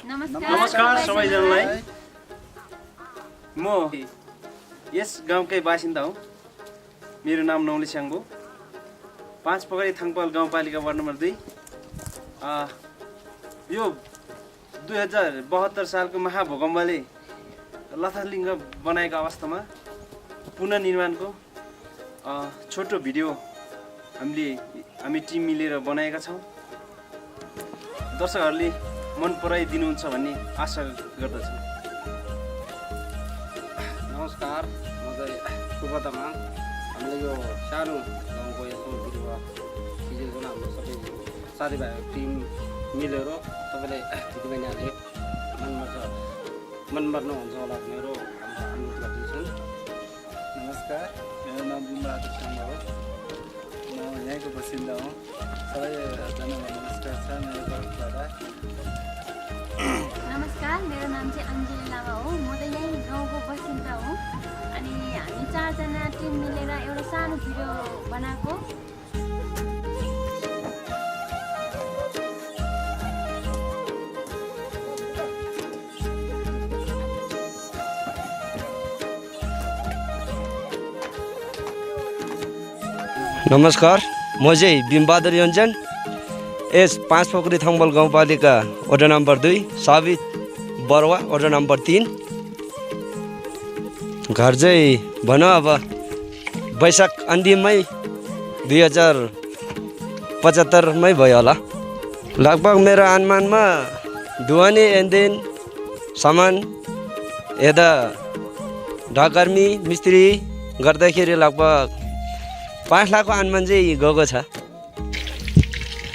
नमस्कार सबैजनालाई। म यस गाउँकै बासिन्दा हुँ। मेरो नाम नौली स्याङ्बो। 5 पोखरी थाङपाल गाउँपालिका वार्ड नम्बर 2। यो 2072 सालको महाभूकम्पले लथालिङ्ग बनाएको अवस्थामा पुनर्निर्माणको छोटो भिडियो हामी टिम मिलेर बनाएका छौँ। दर्शकहरूले मन पराइदिनुहुन्छ भन्ने आशा गर्दछु। नमस्कार, म चाहिँ शुभ तामाङ। हामीले यो सानो गाउँको यस्तो बिरुवा सिजनको हाम्रो सबै साथीभाइहरू टिम मिलेर तपाईँले दिदीबहिनीहरूले मन पर्नुहुन्छ होला मेरो अनुरोध गर्दछु। नमस्कार, मेरो नाम बिमबहादुर शर्मा हो। म यहीँको बासिन्दा हुँ। सबैजनालाई नमस्कार छ मेरो तर्फबाट। नमस्कार, मेरो नाम चाहिँ अञ्जली लामा हो। म त यही गाउँको बासिन्दा हो। अनि हामी 4 जना टिम मिलेर एउटा सानो भिडियो बनाएको। नमस्कार, म चाहिँ बिमबहादुर योन्जन। यस 5 पोखरी थाङपाल गाउँपालिका वडा नम्बर 2 साबित बरुवा वडा नम्बर 3। घर चाहिँ भनौँ अब वैशाख अन्तिममै 2075 मै भयो होला। लगभग मेरो अनुमानमा ढुवानी एन्देन सामान यता ढकर्मी मिस्त्री गर्दाखेरि लगभग 5 लाखको अनुमान चाहिँ गएको छ।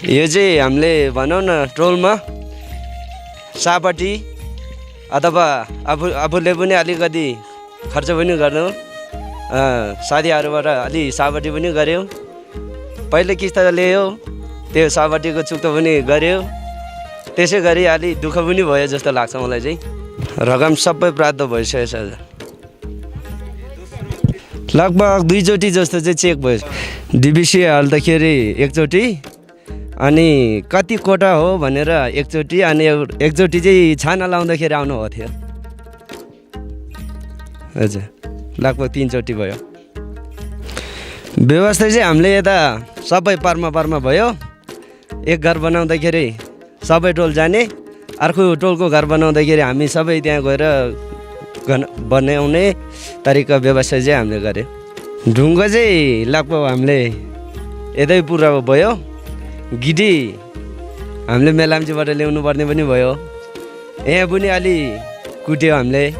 यो चाहिँ हामीले भनौँ न टोलमा सापट्टि अथवा आफूले पनि अलिकति खर्च पनि गर्नु, साथीहरूबाट अलि सापट्टि पनि गऱ्यो। पहिले किस्त ल्यायो, त्यो सापट्टिको चुक्तो पनि गऱ्यो। त्यसै गरी अलि दुःख पनि भयो जस्तो लाग्छ मलाई चाहिँ। रकम सबै प्राप्त भइसकेछ। लगभग 2 चोटि जस्तो चाहिँ चेक भयो। डिबिसी हाल्दाखेरि 1 चोटि, अनि कति कोटा हो भनेर 1 चोटि, अनि 1 चोटि चाहिँ छाना लाउँदाखेरि आउनु भएको थियो। हजुर, लगभग 3 चोटि भयो। व्यवस्था चाहिँ हामीले यता सबै पारमा भयो। एक घर बनाउँदाखेरि सबै टोल जाने, अर्को टोलको घर बनाउँदाखेरि हामी सबै त्यहाँ गएर बनाउने तरिका व्यवस्था चाहिँ हामीले गऱ्यो। ढुङ्गा चाहिँ लगभग हामीले यतै पुरा भयो। गिटी हामीले मेलाम्चीबाट ल्याउनु पर्ने पनि भयो। यहाँ पनि अलि कुट्यो हामीले।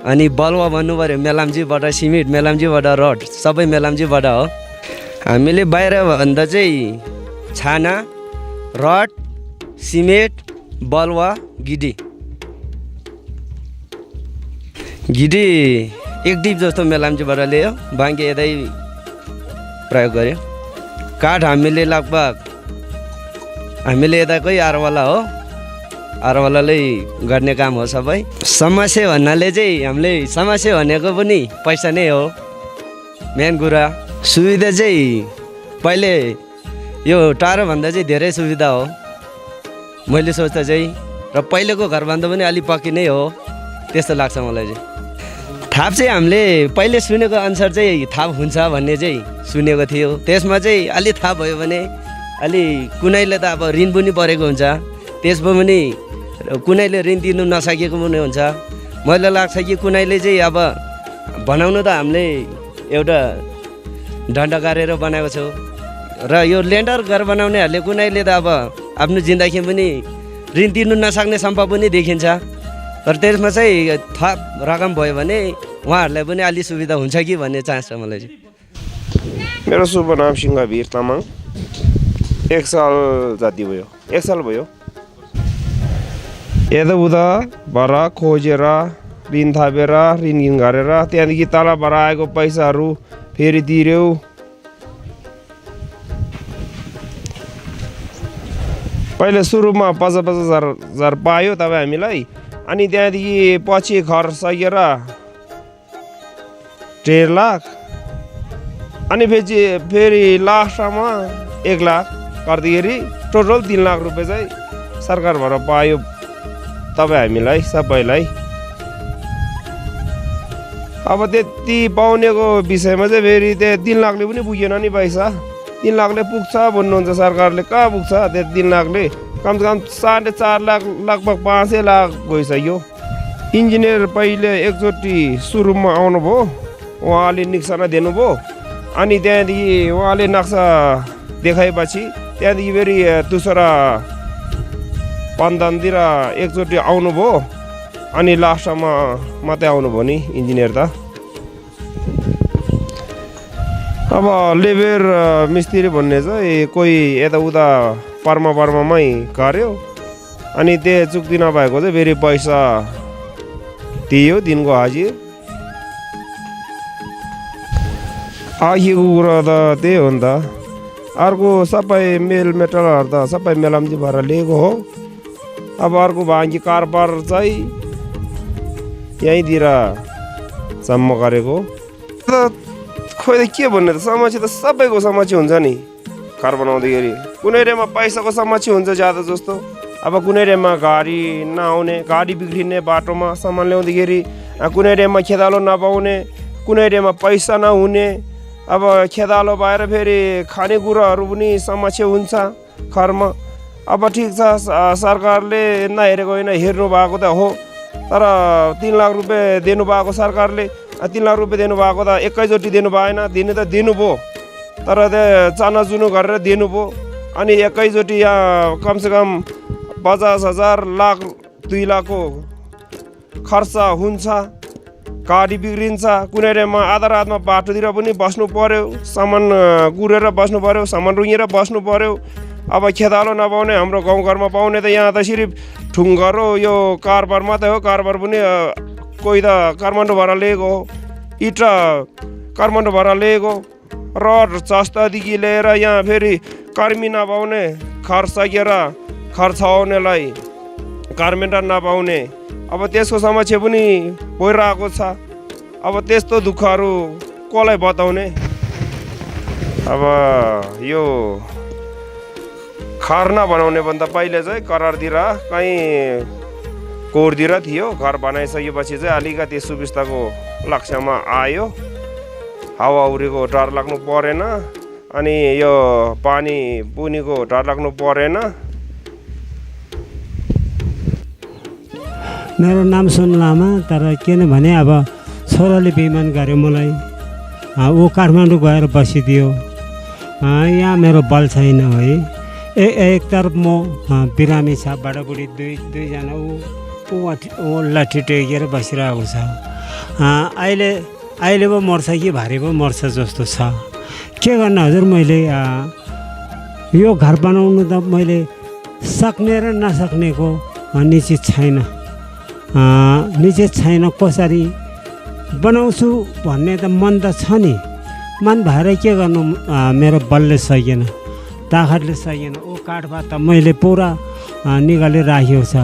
अनि बलुवा भन्नु पऱ्यो मेलाम्चीबाट, सिमेन्ट मेलाम्चीबाट, रड सबै मेलाम्चीबाट हो। हामीले बाहिर भन्दा चाहिँ छाना, रड, सिमेन्ट, बलुवा, गिटी 1 डिप जस्तो मेलाम्चीबाट ल्यायो। बाँकी यतै प्रयोग गऱ्यो। काठ हामीले लगभग यताकै आरवाला हो, आरवालाले गर्ने काम हो सबै। समस्या भन्नाले चाहिँ हामीले समस्या भनेको पनि पैसा नै हो मेन कुरा। सुविधा चाहिँ पहिले यो टाढोभन्दा चाहिँ धेरै सुविधा हो मैले सोच्दा चाहिँ, र पहिलेको घरभन्दा पनि अलिक पक्की नै हो त्यस्तो लाग्छ मलाई चाहिँ। थाप चाहिँ हामीले पहिले सुनेको अनुसार चाहिँ थाप हुन्छ भन्ने चाहिँ सुनेको थियो। त्यसमा चाहिँ अलि थाप भयो भने अलि कुनैले त अब ऋण पनि परेको हुन्छ, त्यसमा पनि कुनैले ऋण दिनु नसकेको पनि हुन्छ। मलाई लाग्छ कि कुनैले चाहिँ अब बनाउनु त हामीले एउटा डन्डा गाडेर बनाएको छौँ, र यो लेन्डर घर बनाउनेहरूले कुनैले त अब आफ्नो जिन्दगी पनि ऋण तिर्नु नसक्ने सम्भव पनि देखिन्छ। तर त्यसमा चाहिँ थप रकम भयो भने उहाँहरूलाई पनि अलि सुविधा हुन्छ कि भन्ने चाहन्छ मलाई चाहिँ। मेरो शुभ नाम सिंहवीर तामाङ। 1 साल जति भयो, 1 साल भयो। यताउता भएर खोजेर ऋण थापेर ऋण गरेर त्यहाँदेखि तलबाट आएको पैसाहरू फेरि तिर्यो। पहिले सुरुमा 50,000 पायो तपाईँ हामीलाई, अनि त्यहाँदेखि पछि खर्च सकेर 1.5 लाख, अनि फेरि लास्टमा 1 लाख गर्दाखेरि टोटल 3 लाख रुपियाँ चाहिँ सरकारबाट पायो तपाईँ हामीलाई सबैलाई। अब त्यति पाउनेको विषयमा चाहिँ फेरि त्यो 3 लाखले पनि पुगेन नि पैसा। 3 लाखले पुग्छ भन्नुहुन्छ सरकारले, कहाँ पुग्छ त्यो 3 लाखले? कमसेकम 4.5 लाख लगभग 5 लाख गइसक्यो। इन्जिनियर पहिले एकचोटि सुरुमा आउनुभयो, उहाँले निक्सना दिनुभयो, अनि त्यहाँदेखि उहाँले नक्सा देखाएपछि त्यहाँदेखि फेरि दोस्रा पन्धनतिर एकचोटि आउनुभयो, अनि लास्टमा मात्रै आउनुभयो नि इन्जिनियर त। अब लेबर मिस्त्री भन्ने चाहिँ कोही यताउता पर्मामै गर्यो, अनि त्यो चुक्ति नभएको चाहिँ फेरि पैसा दियो, दिनको हाजिर। आखिरको कुरा त त्यही हो नि त। अर्को सबै मेलमेटलहरू त सबै मेलाम्ची भएर लिएको हो। अब अर्को भाँगी कारबार चाहिँ यहीँतिर सम्म गरेको त। खोइ त के भन्ने त, समस्या त सबैको समस्या हुन्छ नि कार बनाउँदाखेरि। कुनै ठाउँमा पैसाको समस्या हुन्छ ज्यादा जस्तो। अब कुनै ठाउँमा गाडी नआउने, गाडी बिग्रिने बाटोमा सामान ल्याउँदाखेरि, कुनै ठाउँमा खेतालो नपाउने, कुनै ठाउँमा पैसा नहुने। अब खेतालो भएर फेरि खानेकुराहरू पनि समस्या हुन्छ घरमा। अब ठिक छ, सरकारले नहेरेको होइन, हेर्नु भएको त हो, तर 3 लाख रुपियाँ दिनुभएको सरकारले। 3 लाख रुपियाँ दिनुभएको त एकैचोटि दिनु भएन, दिनु त दिनुभयो, तर त्यो चानाचुनो गरेर दिनुभयो। अनि एकैचोटि यहाँ कमसेकम 50,000 लाख 2 लाखको खर्च हुन्छ। गाडी बिग्रिन्छ, कुनै ठाउँमा आधा रातमा बाटोतिर पनि बस्नु पर्यो, सामान गुरेर बस्नु पर्यो, सामान रुँगेर बस्नु पर्यो। अब खेतालो नपाउने, हाम्रो गाउँघरमा पाउने त यहाँ त सिर्फ ठुङ्गर हो, यो कारबार मात्रै हो। कारबार पनि कोही त काठमाडौँबाट लिएको हो, इटा काठमाडौँबाट लिएको, रड चस्तादेखि लिएर यहाँ फेरि कर्मी नपाउने, घर सकेर घर छाउनेलाई कार्पेन्टर नपाउने। अब त्यसको समस्या पनि भइरहेको छ। अब त्यस्तो दुःखहरू कसलाई बताउने? अब यो घर नबनाउने भन्दा पहिले चाहिँ करारतिर कहीँ कोरतिर थियो। घर बनाइसकेपछि चाहिँ अलिकति सुविस्ताको लक्ष्यमा आयो, हावाहुरीको डर लाग्नु परेन, अनि यो पानी पुनीको डर लाग्नु परेन। मेरो नाम सुन लामा, तर किनभने अब छोराले बेइमान गर्यो मलाई, ऊ काठमाडौँ गएर बसिदियो। यहाँ मेरो बल छैन है। एकतर्फ म बिरामी छ, बाटाबुढी दुईजना, ऊ लाठी टेकेर बसिरहेको छ। अहिले पो मर्छ कि भारी पो मर्छ जस्तो छ। के गर्नु हजुर, मैले यो घर बनाउनु त मैले सक्ने र नसक्नेको निश्चित छैन। निश्चित छैन कसरी बनाउँछु भन्ने त मन त छ नि, मन भएर के गर्नु, मेरो बलले सकेन, ताकतले सकेन। ऊ काठबाट त मैले पुरा निकालेर राखेको छ।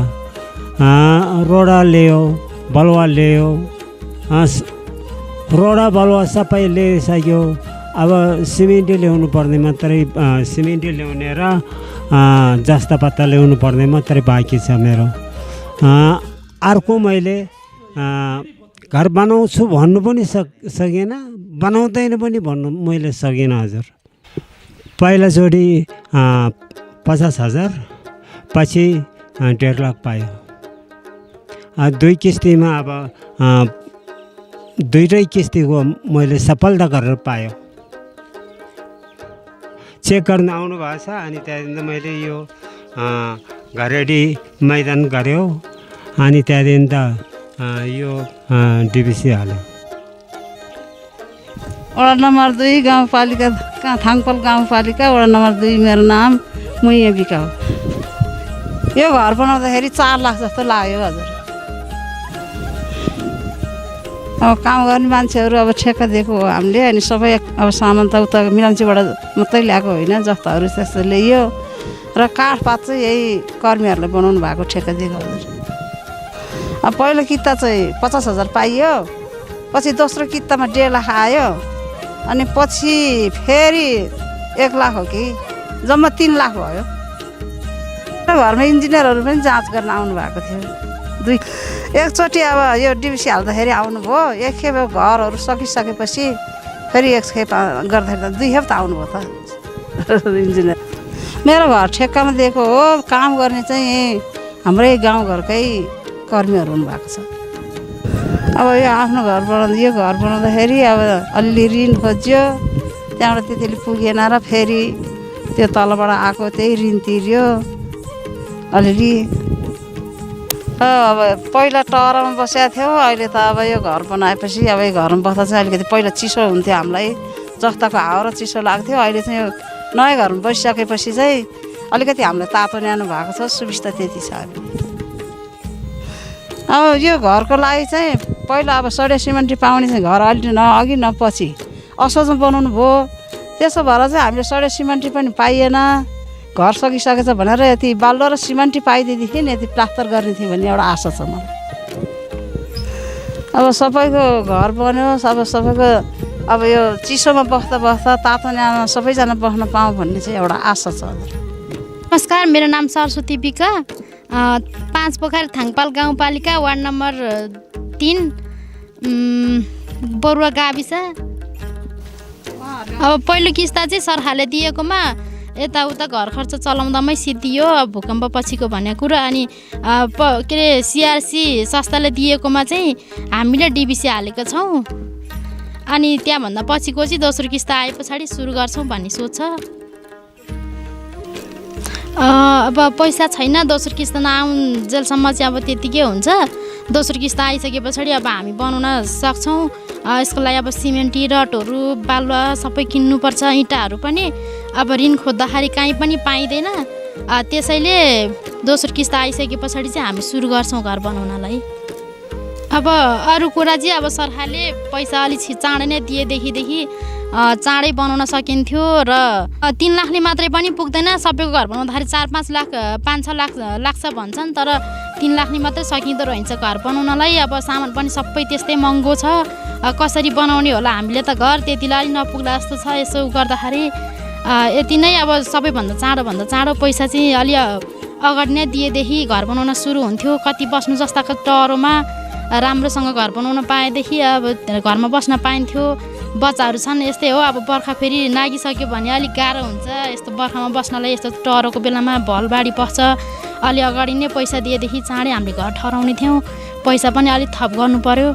रोडा ल्यायो, बलुवा ल्यायो, रोडा बलुवा सबै ल्याइसक्यो। अब सिमेन्ट ल्याउनु पर्ने मात्रै, सिमेन्ट ल्याउने र जस्ता पत्ता ल्याउनु पर्ने मात्रै बाँकी छ मेरो। अर्को मैले घर बनाउँछु भन्नु पनि सकेन, बनाउँदैन पनि भन्नु मैले सकिनँ हजुर। पहिलाचोटि 50,000, पछि 1.5 लाख पायो। 2 किस्तीमा अब 2टै किस्तीको मैले सफलता गरेर पायो। चेक गर्न आउनु भएको छ। अनि त्यहाँदेखि मैले यो घरेडी मैदान गऱ्यो, अनि त्यहाँदेखि त यो डिबिसी हाल्यो। वडा नम्बर 2 गाउँपालिका, कहाँ थाङपाल गाउँपालिका, वडा नम्बर 2। मेरो नाम मुइया बिका हो। यो घर बनाउँदाखेरि 4 लाख जस्तो लाग्यो हजुर। अब काम गर्ने मान्छेहरू अब ठेक्का दिएको हो हामीले, अनि सबै अब सामान त उता मिलाम्चीबाट मात्रै ल्याएको होइन, जस्ताहरू त्यस्तो ल्याइयो र काठपात चाहिँ यही कर्मीहरूले बनाउनु भएको ठेक्का दिएको हजुर। अब पहिलो किता चाहिँ 50,000 पाइयो, पछि दोस्रो कितामा 1.5 लाख आयो, अनि पछि फेरि 1 लाख हो कि जम्मा 3 लाख भयो। घरमा इन्जिनियरहरू पनि जाँच गर्न आउनु भएको थियो। एकचोटि अब यो डिबिसी हाल्दाखेरि आउनुभयो, एकखेप घरहरू सकिसकेपछि फेरि एकखेप गर्दाखेरि त 2 खेप त आउनुभयो त इन्जिनियर। मेरो घर ठेक्कामा दिएको हो, काम गर्ने चाहिँ हाम्रै गाउँघरकै कर्मीहरू हुनुभएको छ। अब यो आफ्नो घर बनाउँदाखेरि अब अलि ऋण खोज्यो, त्यहाँबाट त्यतिले पुगेन र फेरि त्यो तलबाट आएको त्यही ऋण तिर्यो अलिअलि। अब पहिला टरमा बसेका थियौँ, अहिले त अब यो घर बनाएपछि अब यो घरमा बस्दा चाहिँ अलिकति पहिला चिसो हुन्थ्यो हामीलाई, जस्ताको हावा र चिसो लाग्थ्यो। अहिले चाहिँ यो नयाँ घरमा बसिसकेपछि चाहिँ अलिकति हामीलाई तातो न्यानो भएको छ, सुविस्ता त्यति छ। अब यो घरको लागि चाहिँ पहिला अब सडे सिमेन्टी पाउने चाहिँ घर अलि अघि न पछि असोजमा बनाउनु भयो, त्यसो भएर चाहिँ हामीले सडे सिमेन्टी पनि पाइएन। घर सकिसकेछ भनेर यति बालुवा र सिमेन्टी पाइदिएदेखि यति प्लास्टर गर्ने थियो भन्ने एउटा आशा छ मलाई। अब सबैको घर बन्यो, सबैको अब यो चिसोमा बस्दा तातो न्यानो सबैजना बस्न पाऊँ भन्ने चाहिँ एउटा आशा छ। नमस्कार, मेरो नाम सरस्वती बिका, 5 पोखरी थाङपाल गाउँपालिका वार्ड नम्बर 3 बरुवा गाविस। अब पहिलो किस्ता चाहिँ सरकारले दिएकोमा यताउता घर खर्च चलाउँदामै सिद्धियो भूकम्प पछिको भन्ने कुरा। अनि के अरे सिआरसी संस्थाले दिएकोमा चाहिँ हामीले डिबिसी हालेका छौँ। अनि त्यहाँभन्दा पछिको चाहिँ दोस्रो किस्ता आए पछाडि सुरु गर्छौँ भन्ने सोच छ। अब पैसा छैन, दोस्रो किस्ता नआउन्जेलसम्म चाहिँ अब त्यतिकै हुन्छ। दोस्रो किस्ता आइसके पछाडि अब हामी बनाउन सक्छौँ। यसको लागि अब सिमेन्टी रडहरू बालुवा सबै किन्नुपर्छ, इँटाहरू पनि अब ऋण खोज्दाखेरि कहीँ पनि पाइँदैन। त्यसैले दोस्रो किस्ता आइसके पछाडि चाहिँ हामी सुरु गर्छौँ घर बनाउनलाई। अब अरू कुरा चाहिँ अब सरकारले पैसा अलिक चाँडै नै दिएदेखि चाँडै बनाउन सकिन्थ्यो र 3 लाखले मात्रै पनि पुग्दैन। सबैको घर बनाउँदाखेरि 4-5 लाख 5-6 लाख लाग्छ भन्छन्, तर 3 लाखले मात्रै सकिँदो रहेछ घर बनाउनलाई। अब सामान पनि सबै त्यस्तै महँगो छ, कसरी बनाउने होला हामीले त घर त्यतिलाई नपुग्ला जस्तो छ। यसो गर्दाखेरि यति नै अब सबैभन्दा चाँडो पैसा चाहिँ अलि अगाडि नै दिएदेखि घर बनाउन सुरु हुन्थ्यो। कति बस्नु जस्ताको टरोमा राम्रोसँग घर बनाउन पाएदेखि अब घरमा बस्न पाइन्थ्यो। बच्चाहरू छन्, यस्तै हो। अब बर्खा फेरि नागिसक्यो भने अलिक गाह्रो हुन्छ यस्तो बर्खामा बस्नलाई। यस्तो टरोको बेलामा भलबाढी पर्छ, अलि अगाडि नै पैसा दिएदेखि चाँडै हामीले घर ठहराउने थियौँ। पैसा पनि अलिक थप गर्नु पर्यो।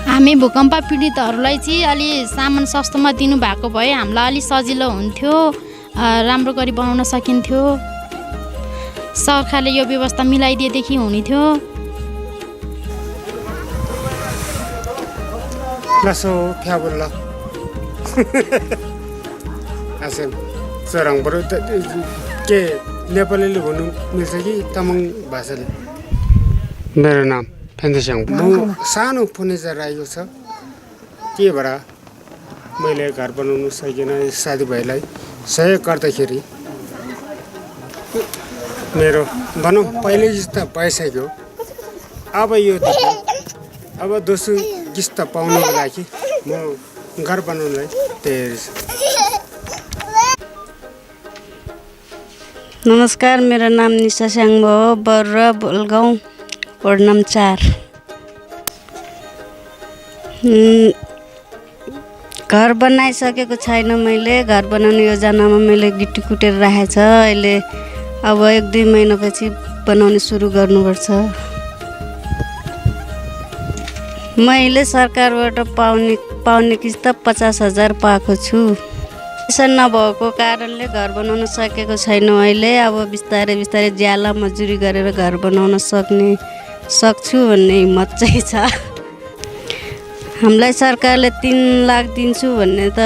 हामी भूकम्प पीडितहरूलाई चाहिँ अलि सामान सस्तोमा दिनुभएको भए हामीलाई अलिक सजिलो हुन्थ्यो, राम्रो गरी बनाउन सकिन्थ्यो। सरकारले यो व्यवस्था मिलाइदिएदेखि हुने थियो। लासो क्या बोल्ला आसेम चराङबाट के नेपालीले भन्नु मिल्छ कि तामाङ भाषाले? मेरो नाम फेन्देस्याङ, म सानो फर्निचर राखेको छ, के भएर मैले घर बनाउनु सकिनँ। साथीभाइलाई सहयोग गर्दाखेरि मेरो भनौँ पहिल्यै जस्तो भइसक्यो। अब यो अब दोस्रो किस्ता पाउनुको लागि म घर बनाउनलाई तयारी छु। नमस्कार, मेरो नाम निशा स्याङ्बो हो, बरुवा बोलगाउँ वार्ड नम्बर 4। घर बनाइसकेको छैन मैले। घर बनाउने योजनामा मैले गिटी कुटेर राखेको छ। अहिले अब 1-2 महिनापछि बनाउने सुरु गर्नुपर्छ। मैले सरकारबाट पाउने किस्ता 50,000 पाएको छु। पैसा नभएको कारणले घर बनाउन सकेको छैन। अहिले अब बिस्तारै ज्याला मजुरी गरेर घर बनाउन सक्छु भन्ने हिम्मत चाहिँ छ। हामीलाई सरकारले 3 लाख दिन्छु भन्ने त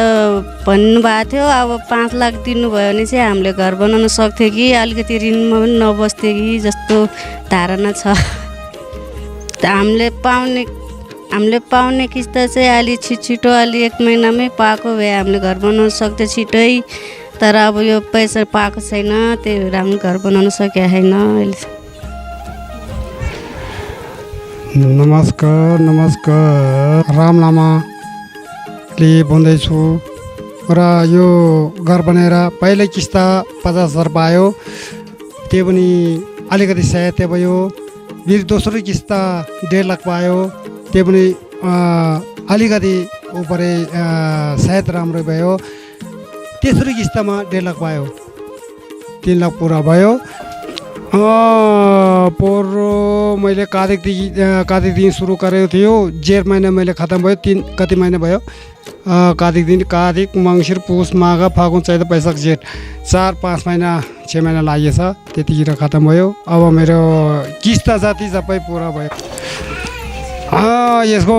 भन्नुभएको थियो। अब 5 लाख दिनुभयो भने चाहिँ हामीले घर बनाउन सक्थ्यो कि अलिकति ऋणमा पनि नबस्थ्यो कि जस्तो धारणा छ। हामीले पाउने किस्ता चाहिँ अलि छिटो अलि 1 महिनामै पाएको भए हामीले घर बनाउन सक्थ्यो छिटै। तर अब यो पैसा पाएको छैन, त्यही भएर हामीले घर बनाउन सकेको छैन अहिले। नमस्कार, राम लामाले भन्दैछु र यो घर बनाएर पहिलो किस्ता 50,000 पायो। त्यो पनि अलिकति सहायता भयो। फेरि दोस्रो किस्ता 1.5 लाख पायो, त्यो पनि अलिकति उपरे सायद राम्रो भयो। तेस्रो किस्तामा 1.5 लाख पायो, 3 लाख पुरा भयो। पोहोर मैले कार्तिकदेखि सुरु गरेको थियो, जेठ महिना मैले खतम भयो। कति महिना भयो? कार्तिक मङ्सिर पुस माघ फागुन चैत वैशाख जेठ 4-5 महिना 6 महिना लागेछ, त्यतिखेर खतम भयो। अब मेरो किस्ता जति सबै पुरा भयो। यसको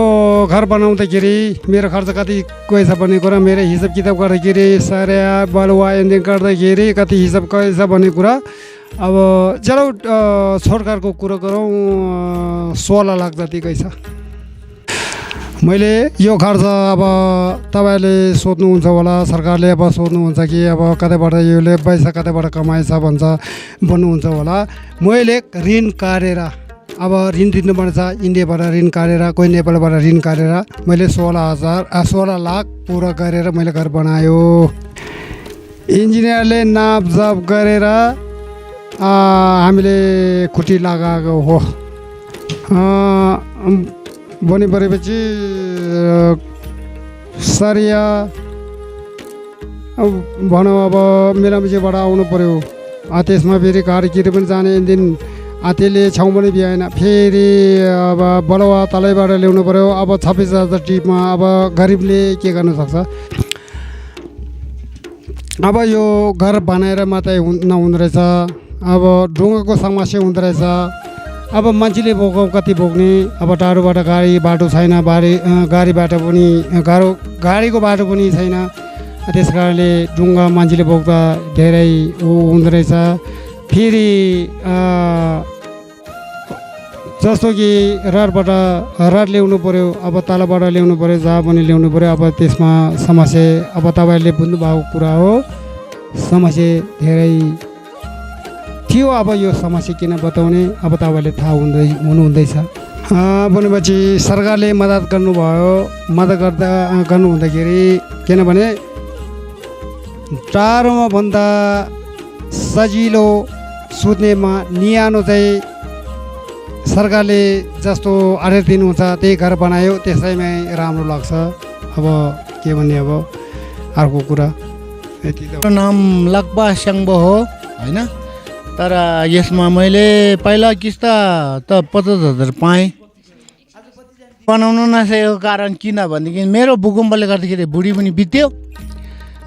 घर बनाउँदाखेरि मेरो खर्च कति गएछ भन्ने कुरा, मेरो हिसाब किताब गर्दाखेरि सरिया बलुवा इन्जिन गर्दाखेरि कति हिसाब गएछ भन्ने कुरा। अब चलो सरकारको कुरो गरौँ, 16 लाख जति गएछ। मैले यो खर्च अब तपाईँले सोध्नुहुन्छ होला, सरकारले अब सोध्नुहुन्छ कि अब कतैबाट योले पैसा कतैबाट कमाएछ भन्नुहुन्छ होला। मैले ऋण काटेर, अब ऋण तिर्नुपर्छ, इन्डियाबाट ऋण काटेर, कोही नेपालबाट ऋण काटेर मैले 16 लाख पुरा गरेर मैले घर बनायो। इन्जिनियरले नापजाप गरेर हामीले खुट्टी लगाएको हो। बनी परेपछि सरिया भनौँ अब मेलामिचीबाट आउनु पऱ्यो। त्यसमा फेरि गाडीतिर पनि जाने इन्जिन त्यसले छेउ पनि भ्याएन, फेरि अब बलुवा तलैबाट ल्याउनु पऱ्यो। अब 26,000 टिपमा अब गरिबले के गर्न सक्छ? अब यो घर बनाएर मात्रै नहुँदो रहेछ, अब ढुङ्गाको समस्या हुँदो रहेछ। अब मान्छेले कति बोक्ने? अब टाढोबाट गाडी बाटो छैन, गाडीबाट पनि गाडीको बाटो पनि छैन। त्यस कारणले ढुङ्गा मान्छेले बोक्दा धेरै हुँदो रहेछ। फेरि जस्तो कि रड ल्याउनु पऱ्यो, अब तलबाट ल्याउनु पऱ्यो, जहाँ पनि ल्याउनु पऱ्यो। अब त्यसमा समस्या, अब तपाईँहरूले बुझ्नुभएको कुरा हो, समस्या धेरै थियो। अब यो समस्या किन बताउने, अब तपाईँहरूले थाहा हुनुहुँदैछ। भनेपछि सरकारले मद्दत गर्नुहुँदाखेरि, किनभने टाढोमा भन्दा सजिलो सुत्नेमा न्यानो चाहिँ सरकारले जस्तो आदेश दिनुहुन्छ त्यही घर बनायो, त्यसैमै राम्रो लाग्छ। अब के भन्ने, अब अर्को कुरा यति। मेरो नाम लक्पा स्याङ्बो हो होइन, तर यसमा मैले पहिला किस्ता त 50,000 पाएँ। बनाउनु नसकेको कारण किनभनेदेखि मेरो भूकम्पले गर्दाखेरि बुढी पनि बित्यो।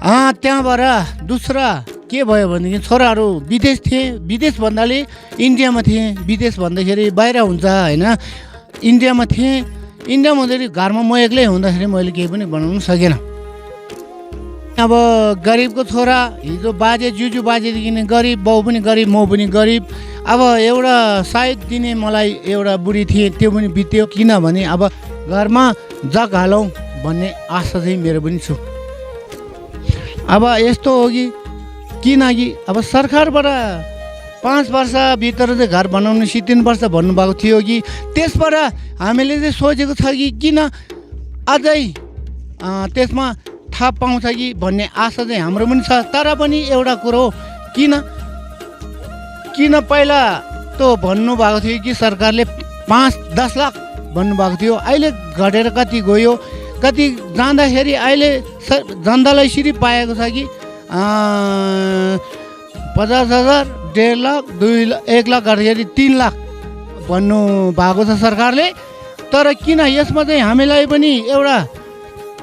त्यहाँबाट दुसरा के भयो भनेदेखि छोराहरू विदेश थिए। विदेश भन्दाले इन्डियामा थिएँ, विदेश भन्दाखेरि बाहिर हुन्छ होइन। इन्डियामा थिएँ, इन्डियामा हुँदाखेरि घरमा म एक्लै हुँदाखेरि मैले केही पनि बनाउनु सकेन। अब गरिबको छोरा, हिजो बाजे जुजु बाजेदेखि नै गरिब, बाउ पनि गरिब, म पनि गरिब। अब एउटा सायद दिने मलाई एउटा बुढी थिए, त्यो पनि बित्यो। किनभने अब घरमा जग हालौँ भन्ने आशा चाहिँ मेरो पनि छु। अब यस्तो हो कि किनकि अब सरकारबाट 5 वर्षभित्र चाहिँ घर बनाउनु 3 वर्ष भन्नुभएको थियो कि त्यसबाट हामीले चाहिँ सोचेको छ कि किन अझै त्यसमा थाहा पाउँछ कि भन्ने आशा चाहिँ हाम्रो पनि छ। तर पनि एउटा कुरो, किन पहिला त भन्नुभएको थियो कि सरकारले 5-10 लाख भन्नुभएको थियो, अहिले घटेर कति गयो, कति जाँदाखेरि अहिले जनतालाई यसरी पाएको छ कि 50,000, 1.5 लाख, 1 लाख गर्दाखेरि 3 लाख भन्नुभएको छ सरकारले। तर किन यसमा चाहिँ हामीलाई पनि एउटा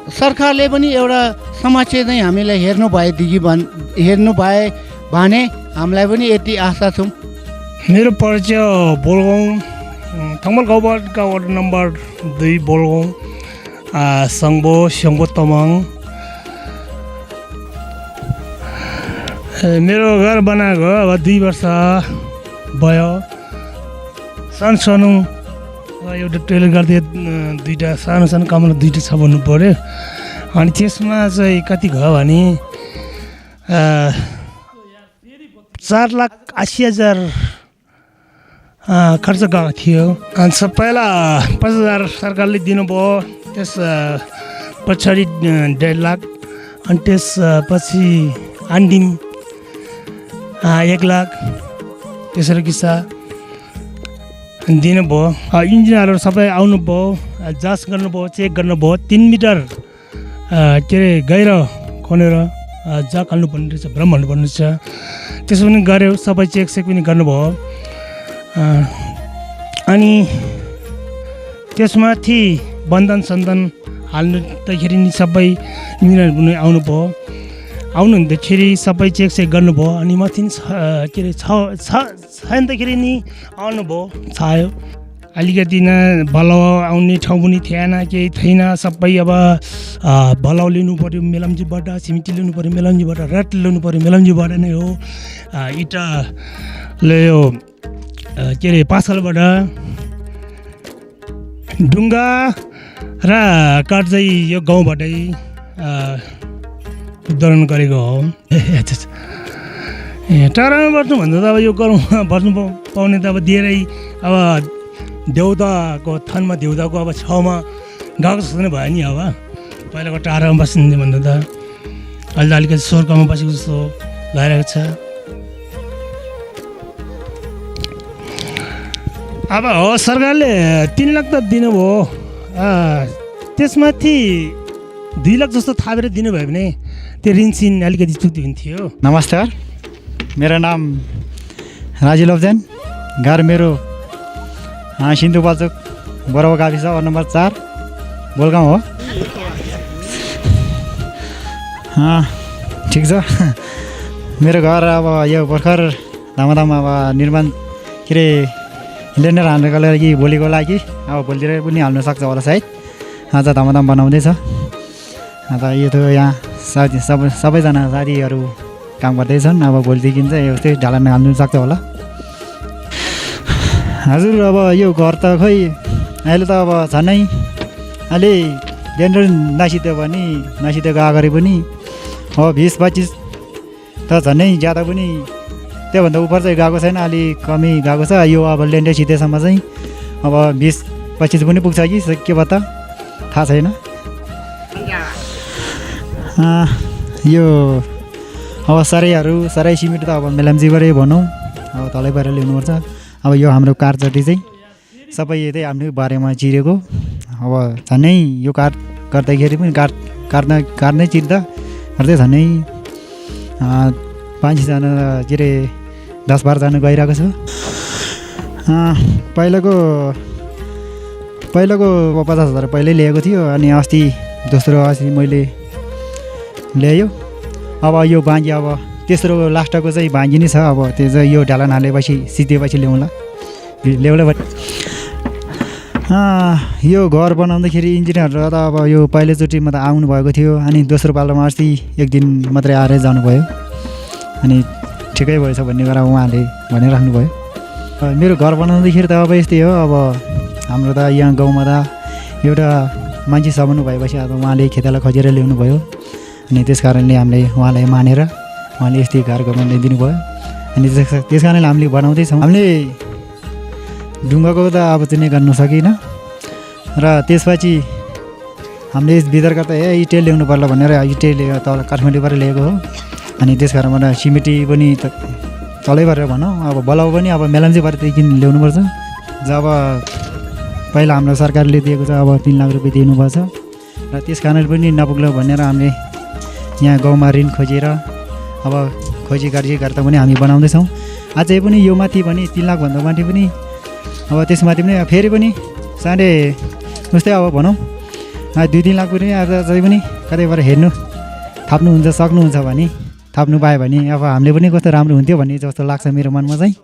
सरकारले पनि एउटा समस्या चाहिँ हामीलाई हेर्नु भए भने हामीलाई पनि यति आशा छौँ। मेरो परिचय बोलगाउँ, थङ्गल गाउँपालिका वार्ड नम्बर 2 बोलगाउँ, स्याङ्बो तामाङ। मेरो घर बनाएको अब 2 वर्ष भयो। सानो एउटा टोइलेट गरिदिए, 2टा सानो कमरा 2टा छ भन्नु पऱ्यो। अनि त्यसमा चाहिँ कति भयो भने 4,80,000 खर्च गएको थियो। अनि पहिला 5,000 सरकारले दिनुभयो, त्यस पछाडि 1.5 लाख, अनि त्यसपछि अन्तिम 1 लाख, तेस्रो किस्ता। दिनुभयो। इन्जिनियरहरू सबै आउनुभयो, जाँच गर्नुभयो, चेक गर्नुभयो। 3 मिटर के अरे गहिरो खनेर जग हाल्नुपर्ने रहेछ, भ्रम हाल्नुपर्ने रहेछ, त्यसो पनि गऱ्यो। सबै चेक पनि गर्नुभयो। अनि त्यसमाथि बन्धन सन्धन हाल्नुदाखेरि नि सबै इन्जिनियर पनि आउनुभयो। आउनुहुँदाखेरि सबै चेक गर्नुभयो। अनि माथि के अरे छाउँदाखेरि नि आउनुभयो, छायो। अलिकति भलाउ आउने ठाउँ पनि थिएन, केही थिएन। सबै अब भलाउ लिनु पऱ्यो मेलम्चीबाट, सिमेन्ट लिनु पऱ्यो मेलम्चीबाट, रड ल्याउनु पऱ्यो मेलम्चीबाट नै हो। इँटा ल्यायो के अरे पाछलबाट, ढुङ्गा र काठ चाहिँ यो गाउँबाटै उत्तोलन गरेको हो। टाढामा बस्नुभन्दा त अब यो गरौँमा बस्नु पाउने त अब धेरै अब देउताको थानमा देउताको अब छेउमा गएको जस्तो नै भयो नि। अब पहिलाको टाढामा बस्ने भन्दा त अहिले अलिकति स्वर्गमा बसेको जस्तो लागिरहेको छ। अब हो सरकारले 3 लाख त दिनुभयो, त्यसमाथि 2 लाख जस्तो थापेर दिनुभयो भने त्यो ऋण सिन अलिकति चुक्ति हुन्थ्यो। नमस्कार, मेरो नाम राजीव लप्जन, घर मेरो सिन्धुपाल्चोक बराबर गाविस वार्ड नम्बर 4 बोलगाउँ हो। ठिक छ। मेरो घर अब यो भर्खर धामाधाम अब निर्माण के अरे लेन्डर हाल्नको लागि भोलिको लागि अब भोलितिर पनि हाल्नु सक्छ होला सायद। आज धामाधाम बनाउँदैछ। अन्त यो त यहाँ साथी सबैजना साथीहरू काम गर्दैछन्। अब भोलिदेखि चाहिँ यस्तै ढालन हाल्नु सक्छ होला। हजुर, अब यो घर त खै अहिले त अब झनै अहिले लेन्डर नसिद्धियो भने नसिद्धेको अगाडि पनि अब 20-25 त झनै ज्यादा पनि त्योभन्दा उपर चाहिँ गएको छैन, अलि कमी गएको छ। यो अब लेन्डर सिधेसम्म चाहिँ अब 20-25 पनि पुग्छ कि के भयो त थाहा छैन। यो अब सराई सिमेन्ट त अब मेलम्चीबाटै भनौँ, अब तलैबाट ल्याउनुपर्छ। अब यो हाम्रो कारचटी चाहिँ सबै यतै हाम्रो बारेमा चिरेको। अब झन्नै यो काठ गर्दाखेरि पनि काट्नै चिर्दा गर्दै झन्नै 5-6जना के अरे 10-12जना गइरहेको छ। पहिलाको 50,000 पहिल्यै ल्याएको थियो। अनि अस्ति मैले ल्यायो। अब यो बाँकी अब तेस्रो लास्टको चाहिँ बाँकी नै छ। अब त्यो चाहिँ यो ढालन हालेपछि सिद्धेपछि ल्याउँला। यो घर बनाउँदाखेरि इन्जिनियरहरू त अब यो पहिलोचोटिमा त आउनुभएको थियो। अनि दोस्रो पालोमा अस्ति 1 दिन मात्रै आएर जानुभयो। अनि ठिकै भएछ भन्ने कुरा उहाँले भनिराख्नुभयो। मेरो घर बनाउँदाखेरि त अब यस्तै हो। अब हाम्रो त यहाँ गाउँमा त एउटा मान्छे सबाउनु भएपछि अब उहाँले खेताला खोजेर ल्याउनु भयो। अनि त्यस कारणले हामीले उहाँलाई मानेर उहाँले यस्तै घर बनाइ दिनुभयो। अनि त्यस कारणले हामीले बनाउँदैछौँ। हामीले ढुङ्गाको त अब चाहिँ गर्नु सकिनँ। र त्यसपछि हामीले भित्रका त इटेल ल्याउनु पर्ला भनेर इटेल तल काठमाडौँबाट ल्याएको हो। अनि त्यस कारणबाट सिमेन्टी पनि तलैबाट भनौँ। अब बलाउ पनि अब मेलम्चीबाटदेखि ल्याउनुपर्छ। जब पहिला हाम्रो सरकारले दिएको छ अब 3 लाख रुपियाँ दिनुभएको छ। र त्यस कारणले पनि नपुग्ला भनेर हामीले यहाँ गाउँमा ऋण खोजेर अब खोजी गर्दा पनि हामी बनाउँदैछौँ। अझै पनि यो माथि पनि 3 लाखभन्दा माथि पनि अब त्यसमाथि पनि फेरि पनि साढे उस्तै अब भनौँ 2-3 लाख पनि अझै पनि कतैबाट हेर्नु थाप्नुहुन्छ सक्नुहुन्छ भने थाप्नु पायो भने अब हामीले पनि कस्तो राम्रो हुन्थ्यो भन्ने जस्तो लाग्छ मेरो मनमा चाहिँ।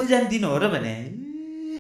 कतिजना दिनु हो र भने